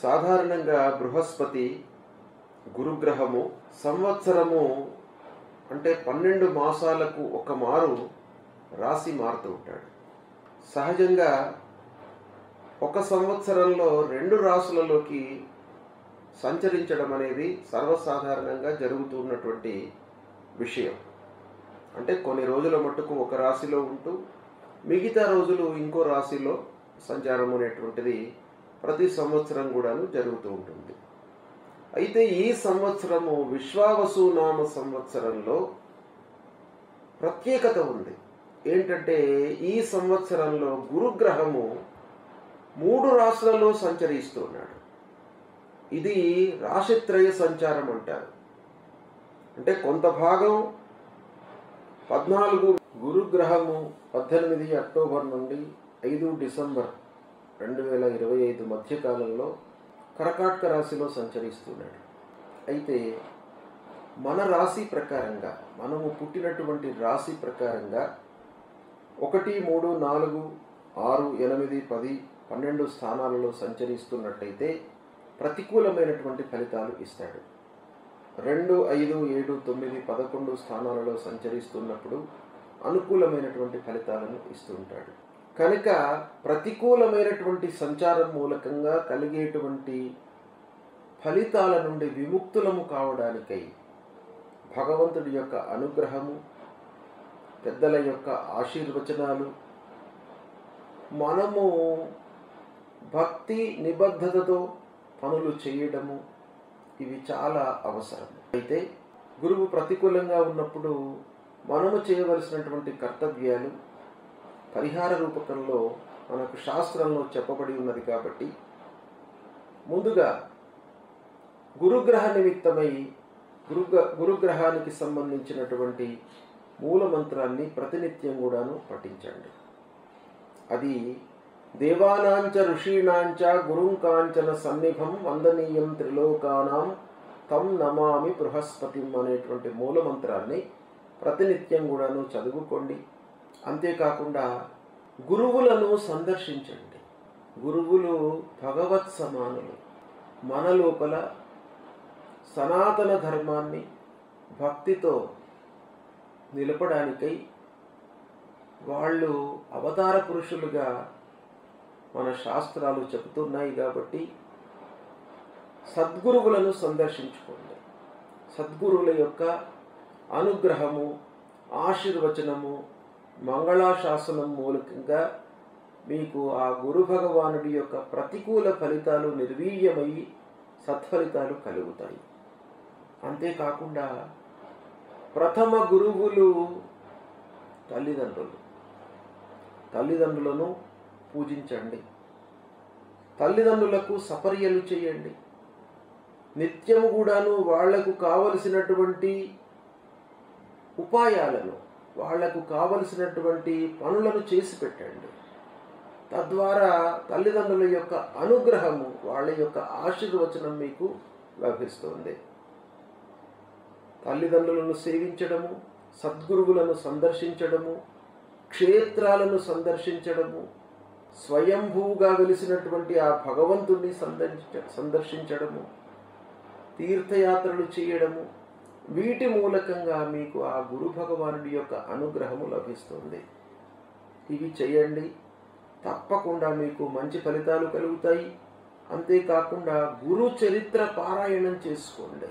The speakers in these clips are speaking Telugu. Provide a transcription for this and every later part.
సాధారణంగా బృహస్పతి గురుగ్రహము సంవత్సరము అంటే 12 మాసాలకు ఒక మారు రాశి మారుతూ ఉంటాడు. సహజంగా ఒక సంవత్సరంలో 2 రాశులలోకి సంచరించడం అనేది సర్వసాధారణంగా జరుగుతున్నటువంటి విషయం. అంటే కొన్ని రోజుల మట్టుకు ఒక రాశిలో ఉంటూ మిగతా రోజులు ఇంకో రాశిలో సంచారం అనేటువంటిది ప్రతి సంవత్సరం కూడాను జరుగుతూ ఉంటుంది. అయితే ఈ సంవత్సరము విశ్వావసునామ సంవత్సరంలో ప్రత్యేకత ఉంది. ఏంటంటే ఈ సంవత్సరంలో గురుగ్రహము 3 రాశులలో సంచరిస్తున్నాడు. ఇది రాశిత్రయ సంచారం అంటారు. అంటే కొంత భాగం 14 గురుగ్రహము 18 అక్టోబర్ నుండి 5 డిసెంబర్ 2025 మధ్యకాలంలో కర్కాటక రాశిలో సంచరిస్తున్నాడు. అయితే మన రాశి ప్రకారంగా, మనము పుట్టినటువంటి రాశి ప్రకారంగా 1, 3, 4, 6, 8, 10, 12 స్థానాలలో సంచరిస్తున్నట్టయితే ప్రతికూలమైనటువంటి ఫలితాలు ఇస్తాడు. 2, 5, 7, 9, 11 స్థానాలలో సంచరిస్తున్నప్పుడు అనుకూలమైనటువంటి ఫలితాలను ఇస్తుంటాడు. కనుక ప్రతికూలమైనటువంటి సంచారం మూలకంగా కలిగేటువంటి ఫలితాల నుండి విముక్తులము కావడానికై భగవంతుడి యొక్క అనుగ్రహము, పెద్దల యొక్క ఆశీర్వచనాలు, మనము భక్తి నిబద్ధతతో పనులు చేయడము, ఇవి చాలా అవసరం. అయితే గురువు ప్రతికూలంగా ఉన్నప్పుడు మనము చేయవలసినటువంటి కర్తవ్యాలు పరిహార రూపకంలో మనకు శాస్త్రంలో చెప్పబడి ఉన్నది. కాబట్టి ముందుగా గురుగ్రహ నిమిత్తమై గురుగ్రహానికి సంబంధించినటువంటి మూలమంత్రాన్ని ప్రతినిత్యం కూడాను పఠించండి. అది దేవానాంచ ఋషీణాంచ గురుం కాంచన సన్నిభం వందనీయం త్రిలోకానాం తం నమామి బృహస్పతిం అనేటువంటి మూలమంత్రాన్ని ప్రతినిత్యం కూడాను చదువుకోండి. అంతేకాకుండా గురువులను సందర్శించండి. గురువులు భగవత్ సమానులు. మన లోపల సనాతన ధర్మాన్ని భక్తితో నిలపడానికై వాళ్ళు అవతార పురుషులుగా మన శాస్త్రాలు చెబుతున్నాయి. కాబట్టి సద్గురువులను సందర్శించుకోండి. సద్గురువుల యొక్క అనుగ్రహము, ఆశీర్వచనము, మంగళాశాసనం మూలకంగా మీకు ఆ గురు భగవానుడి యొక్క ప్రతికూల ఫలితాలు నిర్వీర్యమై సత్ఫలితాలు కలుగుతాయి. అంతేకాకుండా ప్రథమ గురువులు తల్లిదండ్రులను పూజించండి. తల్లిదండ్రులకు సపర్యలు చేయండి. నిత్యము కూడాను వాళ్లకు కావలసినటువంటి ఉపాయాలను, వాళ్లకు కావలసినటువంటి పనులను చేసి పెట్టండి. తద్వారా తల్లిదండ్రుల యొక్క అనుగ్రహము, వాళ్ళ యొక్క ఆశీర్వచనం మీకు లభిస్తుంది. తల్లిదండ్రులను సేవించడము, సద్గురువులను సందర్శించడము, క్షేత్రాలను సందర్శించడము, స్వయంభూగా వెలిసినటువంటి ఆ భగవంతుణ్ణి సందర్శించడము, తీర్థయాత్రలు చేయడము, వీటి మూలకంగా మీకు ఆ గురు భగవానుడి యొక్క అనుగ్రహము లభిస్తుంది. ఇవి చేయండి. తప్పకుండా మీకు మంచి ఫలితాలు కలుగుతాయి. అంతేకాకుండా గురు చరిత్ర పారాయణం చేసుకోండి.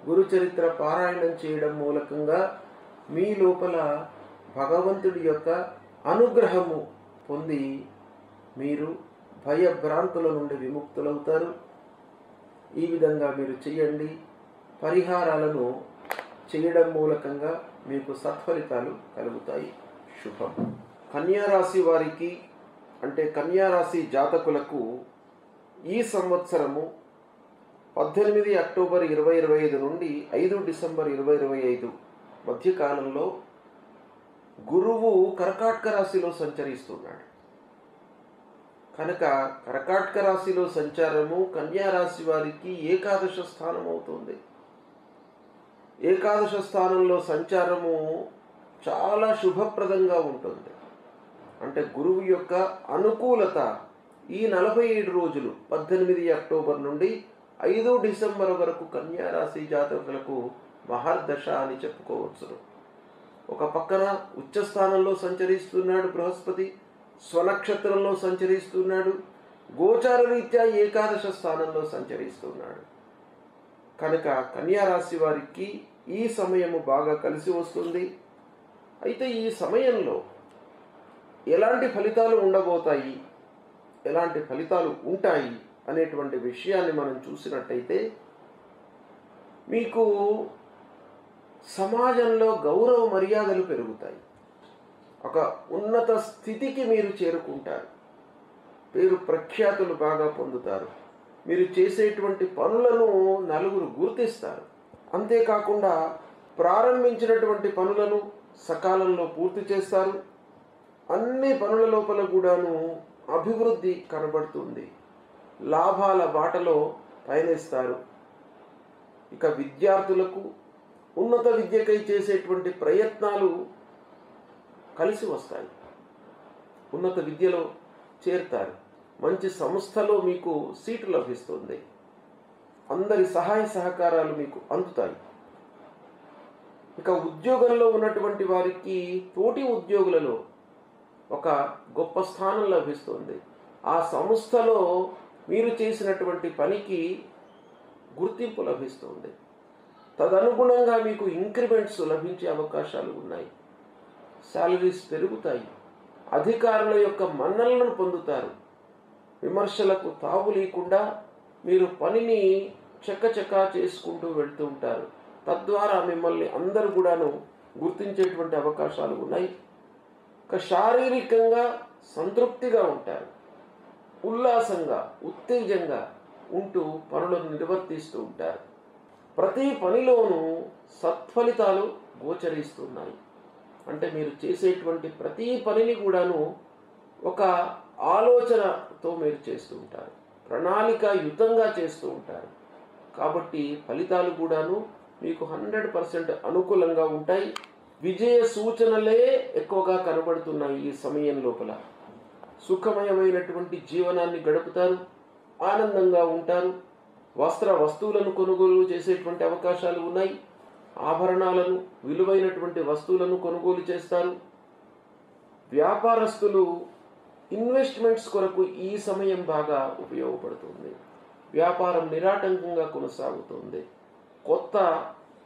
గురు చరిత్ర పారాయణం చేయడం మూలకంగా మీ లోపల భగవంతుడి యొక్క అనుగ్రహము పొంది మీరు భయభ్రాంతుల నుండి విముక్తులవుతారు. ఈ విధంగా మీరు చేయండి. పరిహారాలను చేయడం మూలకంగా మీకు సత్ఫలితాలు కలుగుతాయి. శుభం. కన్యారాశి వారికి అంటే కన్యారాశి జాతకులకు ఈ సంవత్సరము 18 అక్టోబర్ 2025 నుండి 5 డిసెంబర్ 2025 మధ్యకాలంలో గురువు కర్కాటక రాశిలో సంచరిస్తున్నాడు. కనుక కర్కాటక రాశిలో సంచారము కన్యా రాశి వారికి ఏకాదశ స్థానం అవుతుంది. ఏకాదశ స్థానంలో సంచారము చాలా శుభప్రదంగా ఉంటుంది. అంటే గురువు యొక్క అనుకూలత ఈ 47 రోజులు 18 అక్టోబర్ నుండి 5 డిసెంబర్ వరకు కన్యా రాశి జాతకులకు మహర్దశ అని చెప్పుకోవచ్చును. ఒక పక్కన ఉచ్చస్థానంలో సంచరిస్తున్నాడు బృహస్పతి, స్వనక్షత్రంలో సంచరిస్తున్నాడు, గోచార రీత్యా ఏకాదశ స్థానంలో సంచరిస్తున్నాడు. కనుక కన్యా రాశి వారికి ఈ సమయము బాగా కలిసి వస్తుంది. అయితే ఈ సమయంలో ఎలాంటి ఫలితాలు ఉండబోతాయి, ఎలాంటి ఫలితాలు ఉంటాయి అనేటువంటి విషయాన్ని మనం చూసినట్టయితే, మీకు సమాజంలో గౌరవ మర్యాదలు పెరుగుతాయి. ఒక ఉన్నత స్థితికి మీరు చేరుకుంటారు. పేరు ప్రఖ్యాతులు బాగా పొందుతారు. మీరు చేసేటువంటి పనులను నలుగురు గుర్తిస్తారు. అంతేకాకుండా ప్రారంభించినటువంటి పనులను సకాలంలో పూర్తి చేస్తారు. అన్ని పనుల లోపల కూడాను అభివృద్ధి కనబడుతుంది. లాభాల బాటలో పయనిస్తారు. ఇక విద్యార్థులకు ఉన్నత విద్యకై చేసేటువంటి ప్రయత్నాలు కలిసి వస్తాయి. ఉన్నత విద్యలో చేరుతారు. మంచి సంస్థలో మీకు సీటు లభిస్తుంది. అందరి సహాయ సహకారాలు మీకు అందుతాయి. ఇక ఉద్యోగంలో ఉన్నటువంటి వారికి తోటి ఉద్యోగులలో ఒక గొప్ప స్థానం లభిస్తుంది. ఆ సంస్థలో మీరు చేసినటువంటి పనికి గుర్తింపు లభిస్తుంది. తదనుగుణంగా మీకు ఇంక్రిమెంట్స్ లభించే అవకాశాలు ఉన్నాయి. శాలరీస్ పెరుగుతాయి. అధికారుల యొక్క మన్ననలను పొందుతారు. విమర్శలకు తావు లేకుండా మీరు పనిని చకచకా చేసుకుంటూ వెళ్తూ ఉంటారు. తద్వారా మిమ్మల్ని అందరూ కూడాను గుర్తించేటువంటి అవకాశాలు ఉన్నాయి. ఇక శారీరకంగా సంతృప్తిగా ఉంటారు. ఉల్లాసంగా, ఉత్తేజంగా ఉంటూ పనులను నిర్వర్తిస్తూ ఉంటారు. ప్రతి పనిలోనూ సత్ఫలితాలు గోచరిస్తున్నాయి. అంటే మీరు చేసేటువంటి ప్రతి పనిని కూడాను ఒక ఆలోచనతో మీరు చేస్తూ ఉంటారు. ప్రణాళికాయుతంగా చేస్తూ ఉంటారు. కాబట్టి ఫలితాలు కూడాను మీకు 100% అనుకూలంగా ఉంటాయి. విజయ సూచనలే ఎక్కువగా కనబడుతున్నాయి. ఈ సమయం లోపల సుఖమయమైనటువంటి జీవనాన్ని గడుపుతారు. ఆనందంగా ఉంటారు. వస్తువులను కొనుగోలు చేసేటువంటి అవకాశాలు ఉన్నాయి. ఆభరణాలను, విలువైనటువంటి వస్తువులను కొనుగోలు చేస్తారు. వ్యాపారస్తులు ఇన్వెస్ట్మెంట్స్ కొరకు ఈ సమయం బాగా ఉపయోగపడుతుంది. వ్యాపారం నిరాటంకంగా కొనసాగుతుంది. కొత్త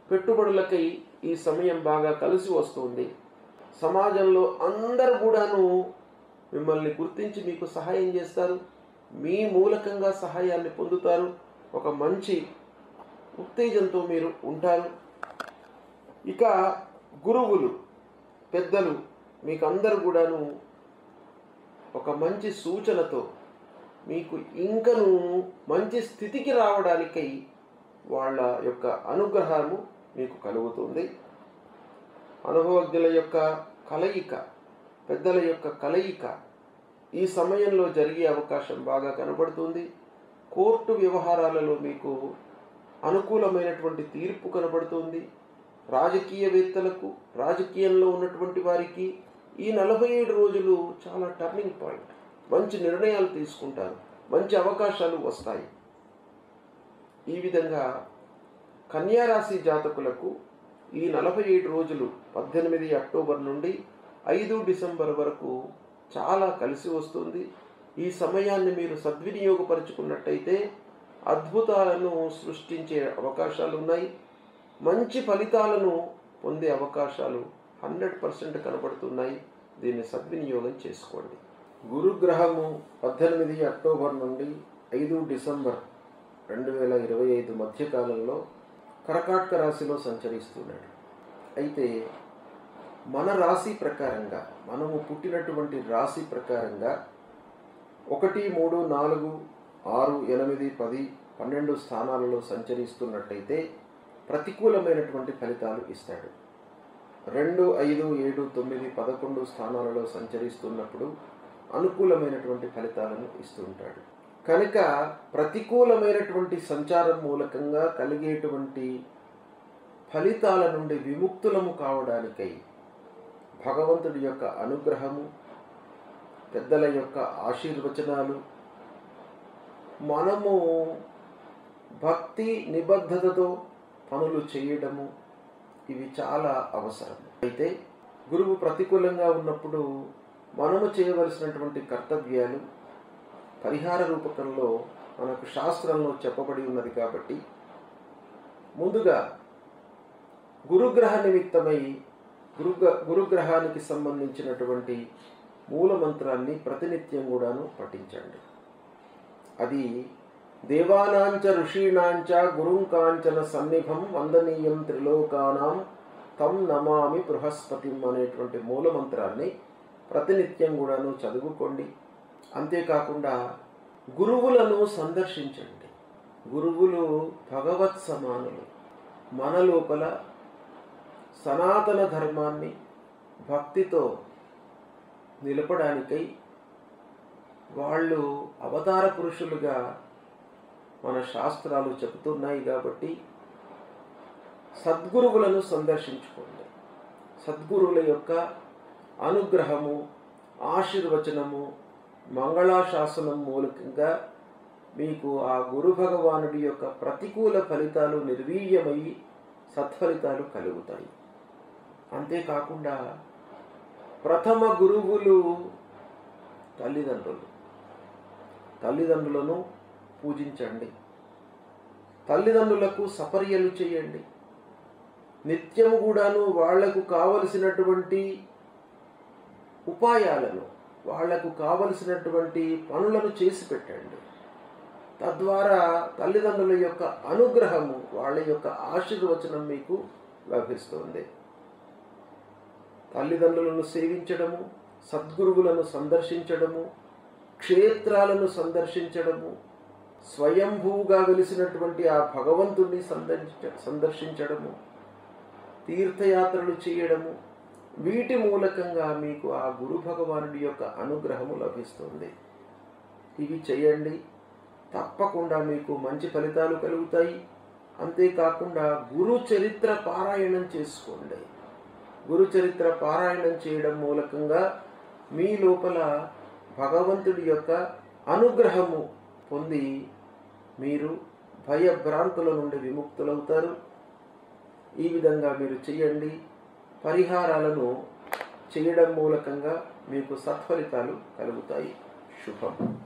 పెట్టుబడులకై ఈ సమయం బాగా కలిసి వస్తుంది. సమాజంలో అందరూ కూడాను మిమ్మల్ని గుర్తించి మీకు సహాయం చేస్తారు. మీ మూలకంగా సహాయాన్ని పొందుతారు. ఒక మంచి ఉత్తేజంతో మీరు ఉంటారు. ఇక గురువులు, పెద్దలు మీకు అందరూ కూడాను ఒక మంచి సూచనతో మీకు ఇంకను మంచి స్థితికి రావడానికై వాళ్ళ యొక్క అనుగ్రహము మీకు కలుగుతుంది. అనుభవజ్ఞుల యొక్క కలయిక, పెద్దల యొక్క కలయిక ఈ సమయంలో జరిగే అవకాశం బాగా కనబడుతుంది. కోర్టు వ్యవహారాలలో మీకు అనుకూలమైనటువంటి తీర్పు కనబడుతుంది. రాజకీయవేత్తలకు, రాజకీయంలో ఉన్నటువంటి వారికి ఈ 47 రోజులు చాలా టర్నింగ్ పాయింట్. మంచి నిర్ణయాలు తీసుకుంటారు. మంచి అవకాశాలు వస్తాయి. ఈ విధంగా కన్యా రాశి జాతకులకు ఈ 47 రోజులు 18 అక్టోబర్ నుండి 5 డిసెంబర్ వరకు చాలా కలిసి వస్తుంది. ఈ సమయాన్ని మీరు సద్వినియోగపరుచుకున్నట్టయితే అద్భుతాలను సృష్టించే అవకాశాలు ఉన్నాయి. మంచి ఫలితాలను పొందే అవకాశాలు 100% కనబడుతున్నాయి. దీన్ని సద్వినియోగం చేసుకోండి. గురుగ్రహము 18 అక్టోబర్ నుండి 5 డిసెంబర్ 2025 మధ్యకాలంలో కర్కాటక రాశిలో సంచరిస్తున్నాడు. అయితే మన రాశి ప్రకారంగా, మనము పుట్టినటువంటి రాశి ప్రకారంగా 1, 3, 4, 6, 8, 10, 12 స్థానాలలో సంచరిస్తున్నట్టయితే ప్రతికూలమైనటువంటి ఫలితాలు ఇస్తాడు. 2, 5, 7, 9, 11 స్థానాలలో సంచరిస్తున్నప్పుడు అనుకూలమైనటువంటి ఫలితాలను ఇస్తుంటాడు. కనుక ప్రతికూలమైనటువంటి సంచారం మూలకంగా కలిగేటువంటి ఫలితాల నుండి విముక్తులము కావడానికై భగవంతుడి యొక్క అనుగ్రహము, పెద్దల యొక్క ఆశీర్వచనాలు, మనము భక్తి నిబద్ధతతో పనులు చేయడము ఇవి చాలా అవసరం. అయితే గురువు ప్రతికూలంగా ఉన్నప్పుడు మనము చేయవలసినటువంటి కర్తవ్యాలు పరిహార రూపకంలో మనకు శాస్త్రంలో చెప్పబడి ఉన్నది. కాబట్టి ముందుగా గురుగ్రహ నిమిత్తమై గురుగ్రహానికి సంబంధించినటువంటి మూలమంత్రాన్ని ప్రతినిత్యం కూడాను పఠించండి. అది దేవానాంచ ఋషీణాంచ గురుం కాంచన సన్నిభం వందనీయం త్రిలోకానాం తం నమామి బృహస్పతిం అనేటువంటి మూలమంత్రాన్ని ప్రతినిత్యం కూడాను చదువుకోండి. అంతేకాకుండా గురువులను సందర్శించండి. గురువులు భగవత్ సమానులు. మన లోపల సనాతన ధర్మాన్ని భక్తితో నిలపడానికై వాళ్ళు అవతార పురుషులుగా మన శాస్త్రాలు చెబుతున్నాయి. కాబట్టి సద్గురువులను సందర్శించుకోండి. సద్గురువుల యొక్క అనుగ్రహము, ఆశీర్వచనము, మంగళాశాసనం మూలకంగా మీకు ఆ గురు భగవానుడి యొక్క ప్రతికూల ఫలితాలు నిర్వీర్యమై సత్ఫలితాలు కలుగుతాయి. అంతేకాకుండా ప్రథమ గురువులు తల్లిదండ్రులను పూజించండి. తల్లిదండ్రులకు సపర్యలు చేయండి. నిత్యము కూడాను వాళ్లకు కావలసినటువంటి ఉపాయాలను, వాళ్లకు కావలసినటువంటి పనులను చేసి పెట్టండి. తద్వారా తల్లిదండ్రుల యొక్క అనుగ్రహము, వాళ్ళ యొక్క ఆశీర్వచనం మీకు లభిస్తుంది. తల్లిదండ్రులను సేవించడము, సద్గురువులను సందర్శించడము, క్షేత్రాలను సందర్శించడము, స్వయంభూగా వెలిసినటువంటి ఆ భగవంతుణ్ణి సందర్శించడము, తీర్థయాత్రలు చేయడము, వీటి మూలకంగా మీకు ఆ గురు భగవానుడి యొక్క అనుగ్రహము లభిస్తుంది. ఇవి చేయండి, తప్పకుండా మీకు మంచి ఫలితాలు కలుగుతాయి. అంతేకాకుండా గురు చరిత్ర పారాయణం చేసుకోండి. గురు చరిత్ర పారాయణం చేయడం మూలకంగా మీ లోపల భగవంతుడి యొక్క అనుగ్రహము పొంది మీరు భయభ్రాంతుల నుండి విముక్తులవుతారు. ఈ విధంగా మీరు చేయండి. పరిహారాలను చేయడం మూలకంగా మీకు సత్ఫలితాలు కలుగుతాయి. శుభం.